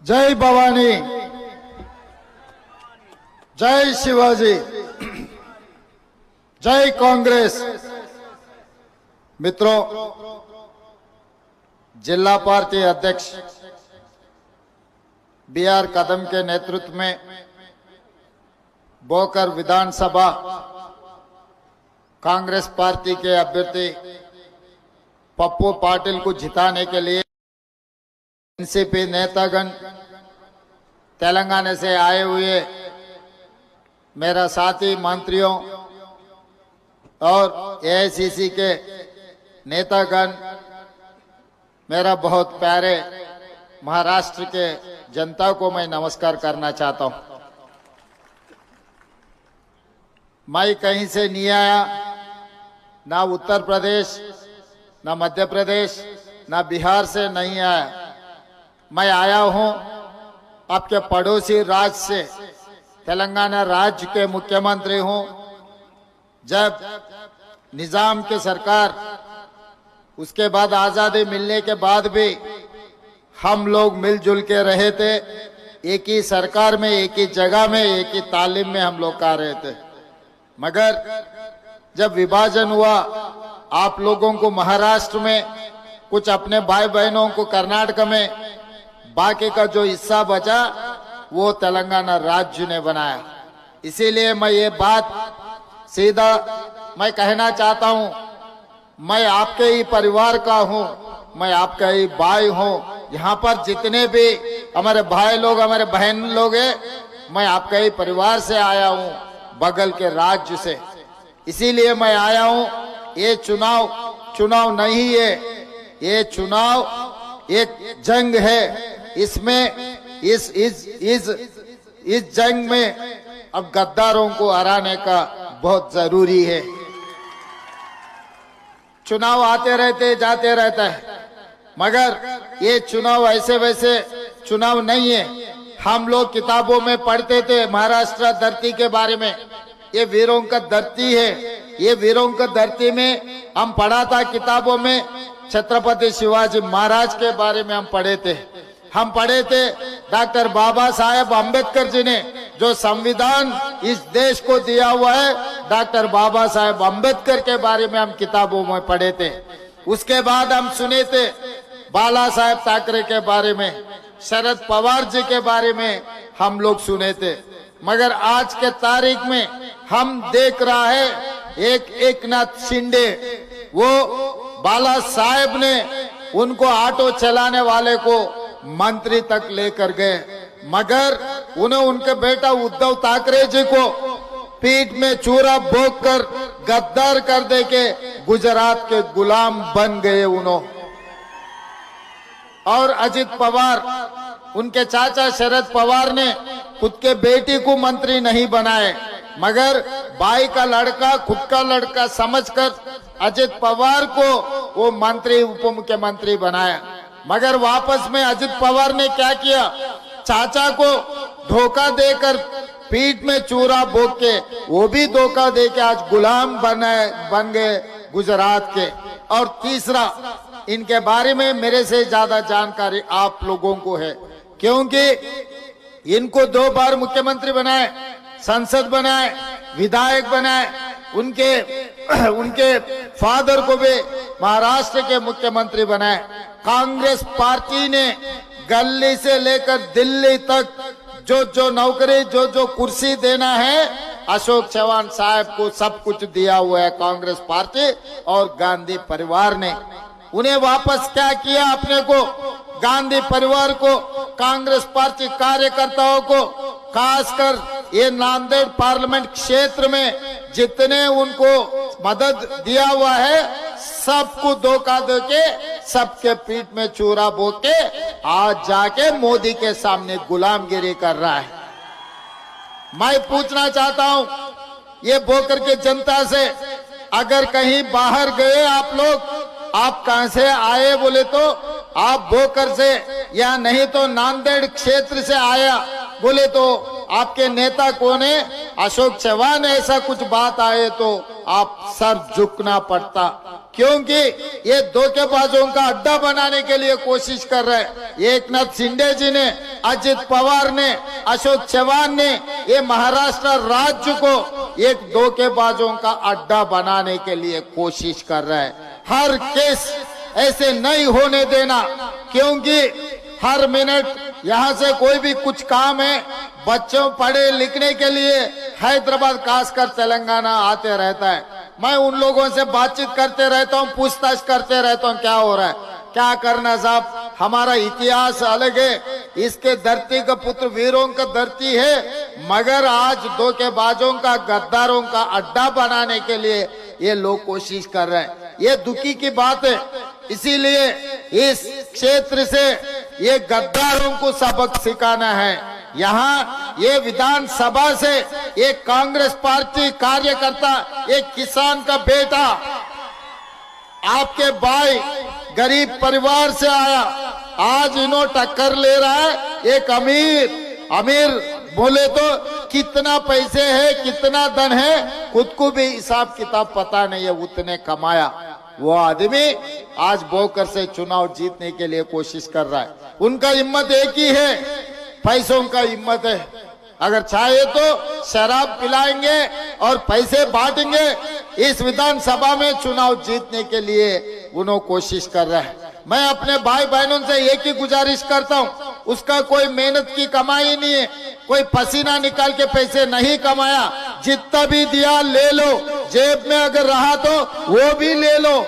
जय भवानी, जय शिवाजी, जय कांग्रेस। मित्रों, जिला पार्टी अध्यक्ष BR कदम के नेतृत्व में बोकर विधानसभा कांग्रेस पार्टी के अभ्यर्थी पप्पू पाटिल को जिताने के लिए एनसीपी नेतागण, तेलंगाना से आए हुए मेरा साथी मंत्रियों और AICC के नेतागण, मेरा बहुत प्यारे महाराष्ट्र के जनता को मैं नमस्कार करना चाहता हूं। मैं कहीं से नहीं आया, ना उत्तर प्रदेश, ना मध्य प्रदेश, ना बिहार से नहीं आया। मैं आया हूं आपके पड़ोसी राज्य से, तेलंगाना राज्य के मुख्यमंत्री हूं। जब निजाम की सरकार, उसके बाद आजादी मिलने के बाद भी हम लोग मिलजुल के रहे थे। एक ही सरकार में, एक ही जगह में, एक ही तालीम में हम लोग कर रहे थे। मगर जब विभाजन हुआ, आप लोगों को महाराष्ट्र में, कुछ अपने भाई बहनों को कर्नाटक में, बाकी का जो हिस्सा बचा वो तेलंगाना राज्य ने बनाया। इसीलिए मैं ये बात सीधा मैं कहना चाहता हूं, मैं आपके ही परिवार का हूं, मैं आपका ही भाई हूं। यहाँ पर जितने भी हमारे भाई लोग, हमारे बहन लोग हैं, मैं आपका ही परिवार से आया हूं, बगल के राज्य से। इसीलिए मैं आया हूं। ये चुनाव नहीं है, ये चुनाव एक जंग है। इसमें इस जंग में अब गद्दारों को हराने का बहुत जरूरी है। चुनाव आते रहते जाते रहता है, मगर ये चुनाव ऐसे वैसे चुनाव नहीं है। हम लोग किताबों में पढ़ते थे महाराष्ट्र धरती के बारे में, ये वीरों का धरती है। ये वीरों का धरती में हम पढ़ा था किताबों में, छत्रपति शिवाजी महाराज के बारे में हम पढ़े थे। हम पढ़े थे डॉक्टर बाबा साहेब अम्बेडकर जी ने जो संविधान इस देश को दिया हुआ है, डॉक्टर बाबा साहेब अम्बेडकर के बारे में हम किताबों में पढ़े थे। उसके बाद हम सुने थे बाला साहेब ठाकरे के बारे में, शरद पवार जी के बारे में हम लोग सुने थे। मगर आज के तारीख में हम देख रहा है एक नाथ शिंदे, वो बाला साहेब ने उनको ऑटो चलाने वाले को मंत्री तक लेकर गए, मगर उन्हें उनके बेटा उद्धव ठाकरे जी को पीठ में चूरा भोंक कर गद्दार कर दे के गुजरात के गुलाम बन गए उन्होंने। और अजित पवार, उनके चाचा शरद पवार ने खुद के बेटी को मंत्री नहीं बनाए, मगर भाई का लड़का, खुद का लड़का समझकर अजित पवार को वो मंत्री, उप मुख्यमंत्री बनाया। मगर वापस में अजित पवार ने क्या किया, चाचा को धोखा देकर पीठ में चूरा भोंक के, वो भी धोखा दे के आज गुलाम बन गए गुजरात के। और तीसरा, इनके बारे में मेरे से ज्यादा जानकारी आप लोगों को है, क्योंकि इनको 2 बार मुख्यमंत्री बनाए, संसद बनाए, विधायक बनाए। उनके फादर को भी महाराष्ट्र के मुख्यमंत्री बनाए। कांग्रेस पार्टी ने गली से लेकर दिल्ली तक जो नौकरी, जो कुर्सी देना है, अशोक चव्हाण साहब को सब कुछ दिया हुआ है कांग्रेस पार्टी और गांधी परिवार ने। उन्हें वापस क्या किया, अपने को, गांधी परिवार को, कांग्रेस पार्टी कार्यकर्ताओं को, खासकर ये नांदेड़ पार्लियामेंट क्षेत्र में जितने उनको मदद दिया हुआ है, सबको धोखा देके, सबके पीठ में चूरा भोंक के आज जाके मोदी के सामने गुलामगिरी कर रहा है। मैं पूछना चाहता हूं ये बोकर के जनता से, अगर कहीं बाहर गए आप लोग, आप कहां से आए बोले तो आप बोकर से, या नहीं तो नांदेड़ क्षेत्र से आया बोले तो आपके नेता कौन है, अशोक चव्हाण, ऐसा कुछ बात आए तो आप सर झुकना पड़ता, क्योंकि ये धोखेबाजों का अड्डा बनाने के लिए कोशिश कर रहे हैं। एकनाथ शिंदे जी ने, अजित पवार ने, अशोक चव्हाण ने ये महाराष्ट्र राज्य को एक धोखेबाजों का अड्डा बनाने के लिए कोशिश कर रहे हैं। हर केस ऐसे नहीं होने देना, क्योंकि हर मिनट यहाँ से कोई भी कुछ काम है, बच्चों पढ़े लिखने के लिए हैदराबाद खासकर तेलंगाना आते रहता है। मैं उन लोगों से बातचीत करते रहता हूँ, पूछताछ करते रहता हूँ क्या हो रहा है, क्या करना साहब, हमारा इतिहास अलग है, इसके धरती का पुत्र वीरों का धरती है, मगर आज धोखेबाजों का, गद्दारों का अड्डा बनाने के लिए ये लोग कोशिश कर रहे हैं। ये दुखी की बात है। इसीलिए इस क्षेत्र से ये गद्दारों को सबक सिखाना है। यहाँ ये विधानसभा से एक कांग्रेस पार्टी कार्यकर्ता, एक किसान का बेटा, आपके भाई गरीब परिवार से आया, आज इन्हों टक्कर ले रहा है एक अमीर बोले तो कितना पैसे है, कितना धन है, खुद को भी हिसाब किताब पता नहीं है, उतने कमाया वो आदमी आज बोकर से चुनाव जीतने के लिए कोशिश कर रहा है। उनका हिम्मत एक ही है, पैसों का हिम्मत है। अगर चाहे तो शराब पिलाएंगे और पैसे बांटेंगे। इस विधानसभा में चुनाव जीतने के लिए उन्होंने कोशिश कर रहा है। मैं अपने भाई बहनों से एक ही गुजारिश करता हूँ, उसका कोई मेहनत की कमाई नहीं है, कोई पसीना निकाल के पैसे नहीं कमाया, जितना भी दिया ले लो, जेब में अगर रहा तो वो भी ले लो,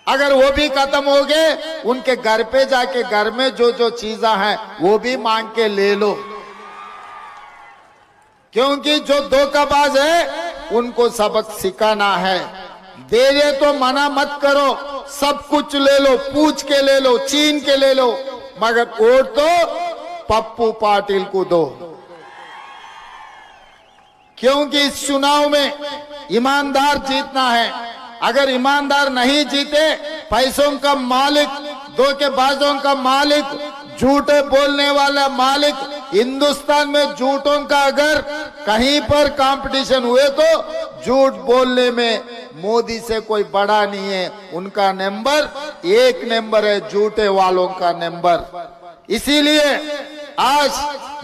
अगर वो भी खत्म हो गए उनके घर पे जाके घर में जो जो चीजें हैं वो भी मांग के ले लो, क्योंकि जो धोखाबाज है उनको सबक सिखाना है। दे दे तो मना मत करो, सब कुछ ले लो, पूछ के ले लो, छीन के ले लो, मगर वोट तो पप्पू पाटिल को दो, क्योंकि इस चुनाव में ईमानदार जीतना है। अगर ईमानदार नहीं जीते, पैसों का मालिक, धोखेबाजों का मालिक, झूठे बोलने वाला मालिक, हिंदुस्तान में झूठों का अगर कहीं पर कंपटीशन हुए तो झूठ बोलने में मोदी से कोई बड़ा नहीं है। उनका नंबर 1 नंबर है, झूठे वालों का नंबर। इसीलिए आज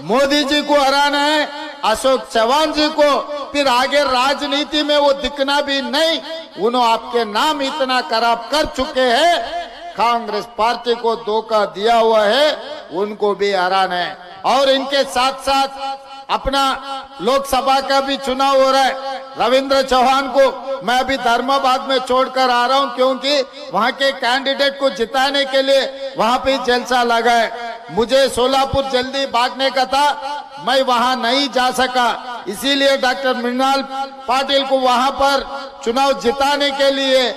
मोदी जी को हराना है, अशोक चव्हाण जी को, फिर आगे राजनीति में वो दिखना भी नहीं। उन्होंने आपके नाम इतना खराब कर चुके हैं, कांग्रेस पार्टी को धोखा दिया हुआ है, उनको भी हराना है। और इनके साथ साथ अपना लोकसभा का भी चुनाव हो रहा है। रविंद्र चौहान को मैं अभी धर्माबाद में छोड़कर आ रहा हूं, क्योंकि वहां के कैंडिडेट को जिताने के लिए वहां पे जलसा लगा है। मुझे सोलापुर जल्दी भागने का था, मैं वहां नहीं जा सका, इसीलिए डॉक्टर मृणाल पाटिल को वहां पर चुनाव जिताने के लिए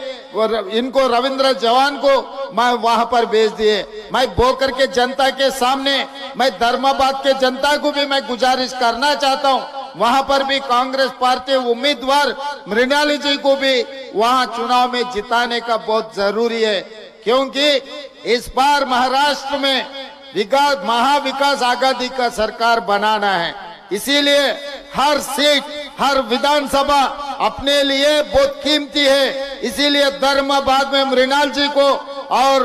इनको रविंद्र चौहान को मैं वहां पर भेज दिए। मैं बोकर के जनता के सामने, मैं धर्माबाद के जनता को भी मैं गुजारिश करना चाहता हूं, वहां पर भी कांग्रेस पार्टी उम्मीदवार मृणाली जी को भी वहां चुनाव में जिताने का बहुत जरूरी है, क्योंकि इस बार महाराष्ट्र में विकास महाविकास आघाड़ी का सरकार बनाना है। इसीलिए हर सीट, हर विधानसभा अपने लिए बहुत कीमती है। इसीलिए धर्माबाद में मृणाल जी को और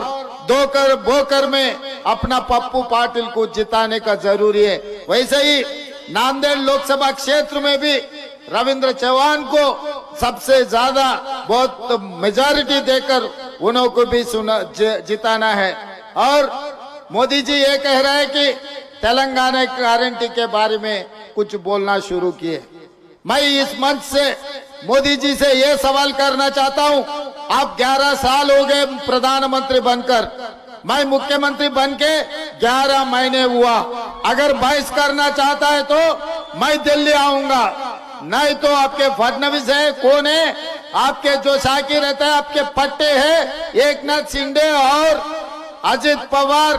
बोकर में अपना पप्पू पाटिल को जिताने का जरूरी है। वैसे ही नांदेड़ लोकसभा क्षेत्र में भी रविंद्र चौहान को सबसे ज्यादा बहुत मेजॉरिटी देकर उन्हों को भी जिताना है। और मोदी जी ये कह रहे हैं कि तेलंगाना गारंटी के बारे में कुछ बोलना शुरू किए। मैं इस मंच से मोदी जी से ये सवाल करना चाहता हूं, आप 11 साल हो गए प्रधानमंत्री बनकर, मैं मुख्यमंत्री बनके 11 महीने हुआ। अगर बहस करना चाहता है तो मैं दिल्ली आऊंगा, नहीं तो आपके फडणवीस है, कौन है आपके जो साकी रहता है, आपके पट्टे हैं एकनाथ शिंदे और अजित पवार,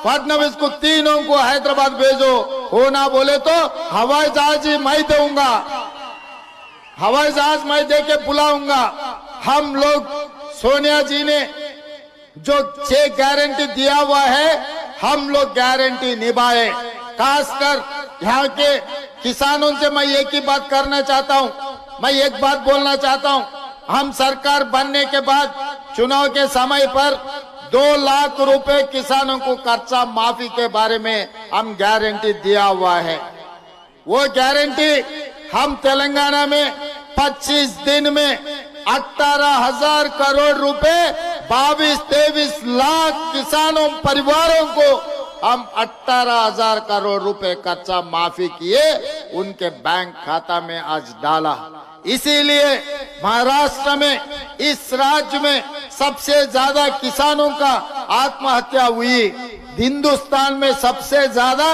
फडणवीस को, तीनों को हैदराबाद भेजो। होना बोले तो हवाई जहाज ही मैं दूंगा, हवाई जहाज मैं दे के बुलाऊंगा। हम लोग, सोनिया जी ने जो 6 गारंटी दिया हुआ है, हम लोग गारंटी निभाए। खासकर यहाँ के किसानों से मैं एक ही बात करना चाहता हूँ, मैं एक बात बोलना चाहता हूँ, हम सरकार बनने के बाद चुनाव के समय पर 2 लाख रुपए किसानों को कर्जा माफी के बारे में हम गारंटी दिया हुआ है। वो गारंटी हम तेलंगाना में 25 दिन में 18,000 करोड़ रुपए 22-23 लाख किसानों परिवारों को हम 18,000 करोड़ रुपए कर्जा माफी किए, उनके बैंक खाता में आज डाला। इसीलिए महाराष्ट्र में, इस राज्य में सबसे ज्यादा किसानों का आत्महत्या हुई। हिंदुस्तान में सबसे ज्यादा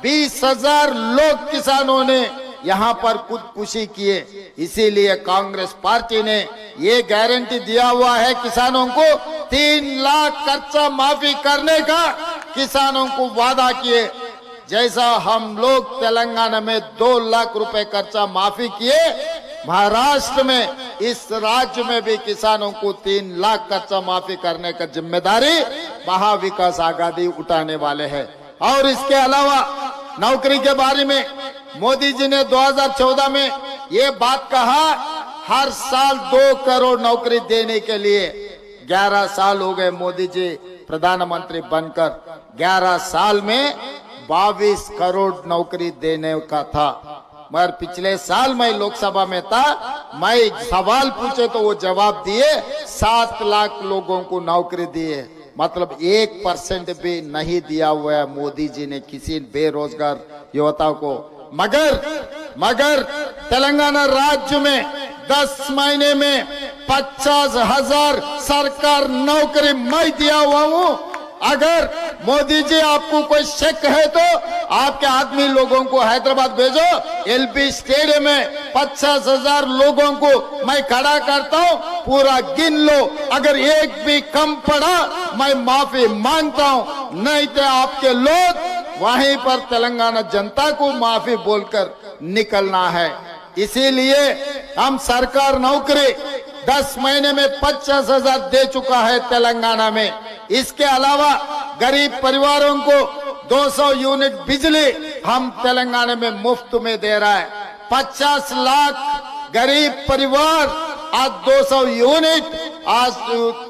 20,000 लोग किसानों ने यहाँ पर खुदकुशी किए। इसीलिए कांग्रेस पार्टी ने ये गारंटी दिया हुआ है किसानों को, 3 लाख कर्जा माफी करने का किसानों को वादा किए। जैसा हम लोग तेलंगाना में 2 लाख रुपए कर्जा माफी किए, महाराष्ट्र में, इस राज्य में भी किसानों को 3 लाख कर्जा माफी करने का जिम्मेदारी महाविकास आघाड़ी उठाने वाले हैं। और इसके अलावा नौकरी के बारे में मोदी जी ने 2014 में ये बात कहा, हर साल 2 करोड़ नौकरी देने के लिए। 11 साल हो गए मोदी जी प्रधानमंत्री बनकर, 11 साल में 22 करोड़ नौकरी देने का था। मगर पिछले साल मैं लोकसभा में था, मैं सवाल पूछे तो वो जवाब दिए 7 लाख लोगों को नौकरी दिए। मतलब 1% भी नहीं दिया हुआ है मोदी जी ने किसी बेरोजगार युवता को। मगर तेलंगाना राज्य में 10 महीने में 50,000 सरकार नौकरी मैं दिया हुआ हूँ। अगर मोदी जी आपको कोई शक है तो आपके आदमी लोगों को हैदराबाद भेजो, एलबी स्टेडियम में 50,000 लोगों को मैं खड़ा करता हूँ, पूरा गिन लो। अगर एक भी कम पड़ा मैं माफी मांगता हूँ, नहीं तो आपके लोग वहीं पर तेलंगाना जनता को माफी बोलकर निकलना है। इसीलिए हम सरकार नौकरी 10 महीने में 50,000 दे चुका है तेलंगाना में। इसके अलावा गरीब परिवारों को 200 यूनिट बिजली हम तेलंगाना में मुफ्त में दे रहा है। 50 लाख गरीब परिवार आज 200 यूनिट आज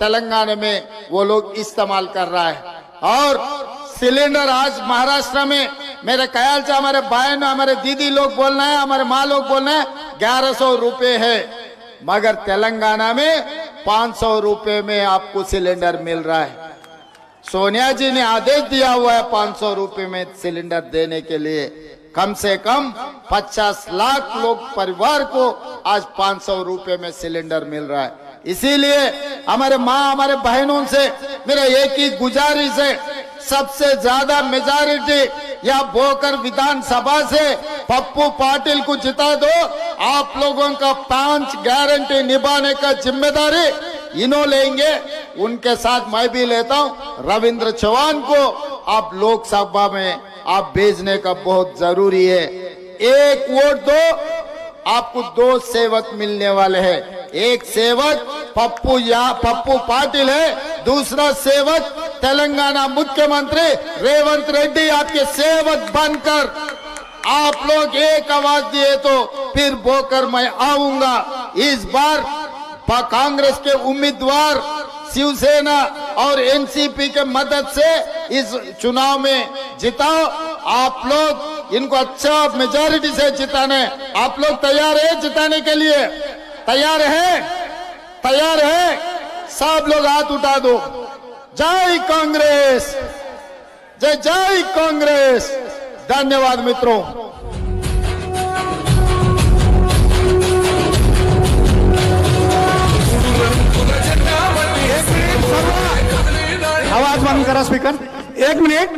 तेलंगाना में वो लोग इस्तेमाल कर रहा है। और सिलेंडर आज महाराष्ट्र में मेरे ख्याल से हमारे बहन, हमारे दीदी लोग बोलना है, हमारे माँ लोग बोलना है 1100 रुपए है, मगर तेलंगाना में 500 रुपए में आपको सिलेंडर मिल रहा है। सोनिया जी ने आदेश दिया हुआ है 500 रुपए में सिलेंडर देने के लिए। कम से कम 50 लाख लोग परिवार को आज 500 रुपए में सिलेंडर मिल रहा है। इसीलिए हमारे माँ, हमारे बहनों से मेरा एक ही गुजारिश है, सबसे ज्यादा मेजॉरिटी या भोकर विधानसभा से पप्पू पाटिल को जिता दो। आप लोगों का 5 गारंटी निभाने का जिम्मेदारी इन्हों लेंगे, उनके साथ मैं भी लेता हूं। रविंद्र चौहान को आप लोकसभा में आप भेजने का बहुत जरूरी है। एक वोट दो, आपको 2 सेवक मिलने वाले हैं। एक सेवक पप्पू पाटिल है, दूसरा सेवक तेलंगाना मुख्यमंत्री रेवंत रेड्डी आपके सेवक बनकर आप लोग एक आवाज दिए तो फिर बोकर मैं आऊंगा। इस बार कांग्रेस के उम्मीदवार शिवसेना और एनसीपी के मदद से इस चुनाव में जिताओ। आप लोग इनको अच्छा मेजॉरिटी से जिताने, आप लोग तैयार है जिताने के लिए? तैयार है? तैयार है? सब लोग हाथ उठा दो। जय कांग्रेस, जय जय कांग्रेस। धन्यवाद मित्रों। आवाज बंद करा स्पीकर। 1 मिनिट।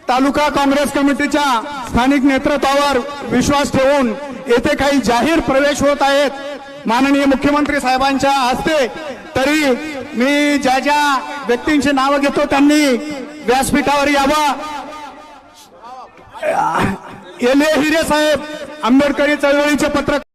तालुका काँग्रेस कमिटीच्या स्थानिक नेतृत्वावर विश्वास ठेवून येथे काही जाहीर प्रवेश होत आहेत माननीय मुख्यमंत्री साहेबांच्या हस्ते। तरी मी ज्या ज्या व्यक्तींची नाव घेतो त्यांनी व्यासपीठावर यावं। एले हिरे साहेब, आंबेडकरी चळवळीचे पत्रकार।